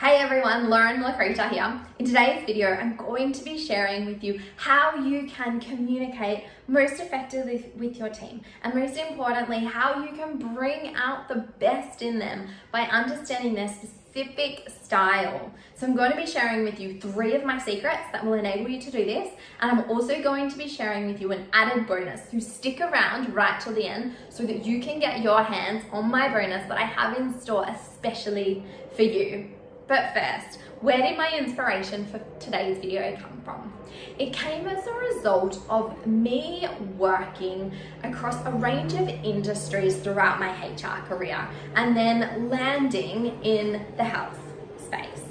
Hey everyone, Lauren Lacreta here. In today's video, I'm going to be sharing with you how you can communicate most effectively with your team, and most importantly, how you can bring out the best in them by understanding their specific style. So I'm going to be sharing with you 3 of my secrets that will enable you to do this, and I'm also going to be sharing with you an added bonus. So stick around right till the end so that you can get your hands on my bonus that I have in store especially for you. But first, where did my inspiration for today's video come from? It came as a result of me working across a range of industries throughout my HR career and then landing in the health space.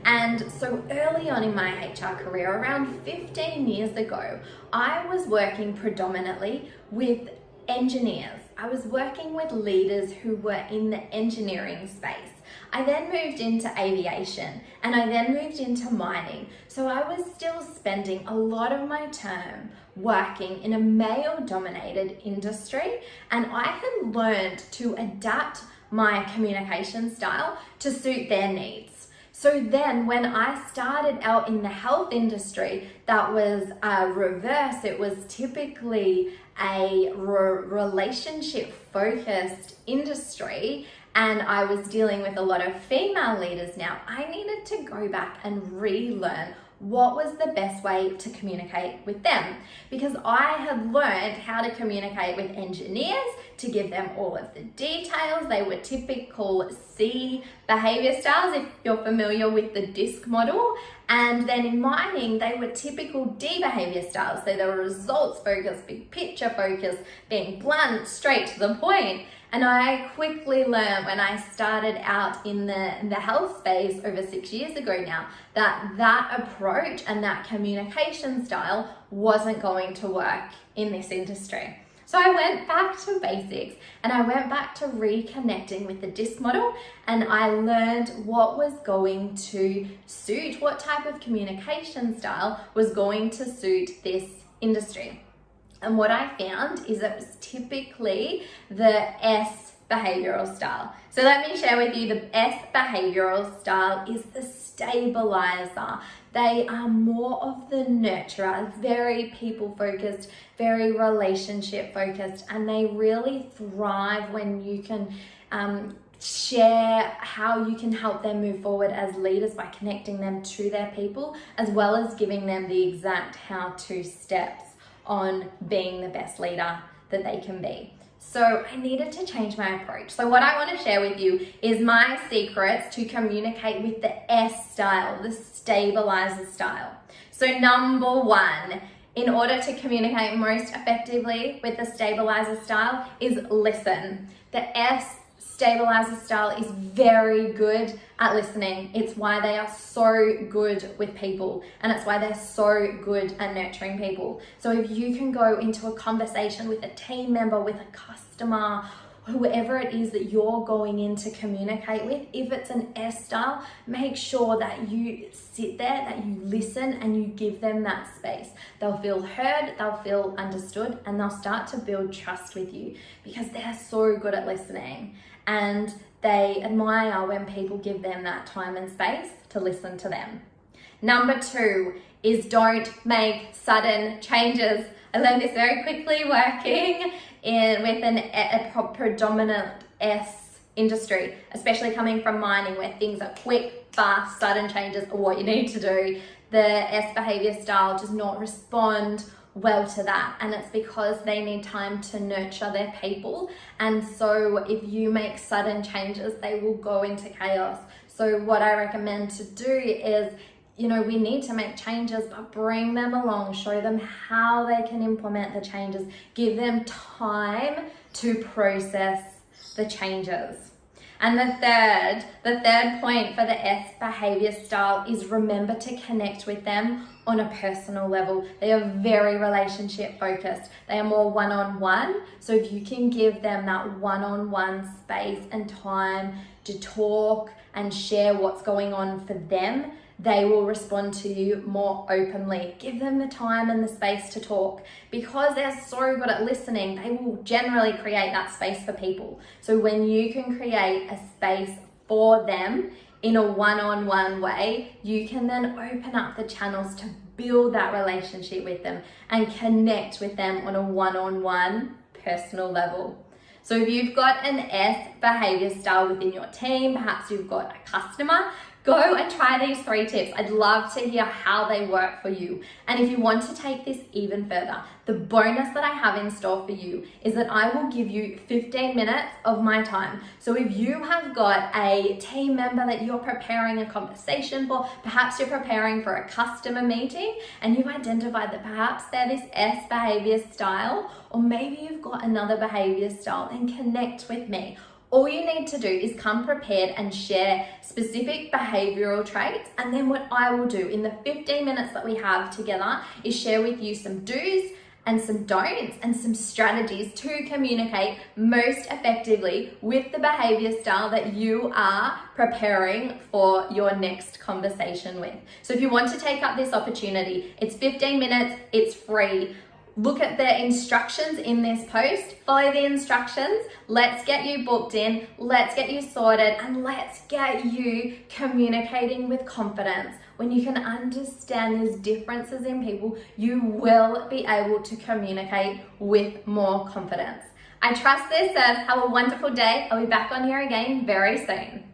And so early on in my HR career, around 15 years ago, I was working predominantly with engineers. I was working with leaders who were in the engineering space. I then moved into aviation and I then moved into mining. So I was still spending a lot of my time working in a male-dominated industry, and I had learned to adapt my communication style to suit their needs. So then when I started out in the health industry, that was reverse. It was typically a relationship focused industry, and I was dealing with a lot of female leaders now. I needed to go back and relearn what was the best way to communicate with them, because I had learned how to communicate with engineers to give them all of the details. They were typical C behavior styles, if you're familiar with the DISC model. And then in mining, they were typical D behavior styles. So they were results focused, big picture focused, being blunt, straight to the point. And I quickly learned when I started out in the health space over 6 years ago now, that approach and that communication style wasn't going to work in this industry. So I went back to basics and I went back to reconnecting with the DISC model, and I learned what was going to suit, what type of communication style was going to suit this industry. And what I found is it was typically the S behavioral style. So let me share with you, the S behavioral style is the stabilizer. They are more of the nurturer, very people focused, very relationship focused, and they really thrive when you can share how you can help them move forward as leaders by connecting them to their people, as well as giving them the exact how-to steps on being the best leader that they can be. So I needed to change my approach. So what I want to share with you is my secrets to communicate with the S style, the stabilizer style. So number 1, in order to communicate most effectively with the stabilizer style is listen. The S stabilizer style is very good at listening. It's why they are so good with people, and it's why they're so good at nurturing people. So if you can go into a conversation with a team member, with a customer, whoever it is that you're going in to communicate with, if it's an S style, make sure that you sit there, that you listen, and you give them that space. They'll feel heard, they'll feel understood, and they'll start to build trust with you because they're so good at listening. And they admire when people give them that time and space to listen to them. Number 2 is don't make sudden changes. I learned this very quickly working with a predominant S industry, especially coming from mining where things are quick, fast, sudden changes are what you need to do. The S behavior style does not respond well to that, and it's because they need time to nurture their people. And so if you make sudden changes, they will go into chaos. So what I recommend to do is, we need to make changes, but bring them along, show them how they can implement the changes, give them time to process the changes. And the third point for the S behavior style is remember to connect with them on a personal level. They are very relationship focused. They are more one-on-one. So if you can give them that one-on-one space and time to talk and share what's going on for them, they will respond to you more openly. Give them the time and the space to talk. Because they're so good at listening, they will generally create that space for people. So when you can create a space for them in a one-on-one way, you can then open up the channels to build that relationship with them and connect with them on a one-on-one personal level. So if you've got an S behavior style within your team, perhaps you've got a customer, go and try these 3 tips. I'd love to hear how they work for you. And if you want to take this even further, the bonus that I have in store for you is that I will give you 15 minutes of my time. So if you have got a team member that you're preparing a conversation for, perhaps you're preparing for a customer meeting and you've identified that perhaps they're this S behavior style, or maybe you've got another behavior style, then connect with me. All you need to do is come prepared and share specific behavioral traits. And then what I will do in the 15 minutes that we have together is share with you some do's and some don'ts and some strategies to communicate most effectively with the behavior style that you are preparing for your next conversation with. So if you want to take up this opportunity, it's 15 minutes, it's free. Look at the instructions in this post, follow the instructions, let's get you booked in, let's get you sorted, and let's get you communicating with confidence. When you can understand these differences in people, you will be able to communicate with more confidence. I trust this serves. Have a wonderful day. I'll be back on here again very soon.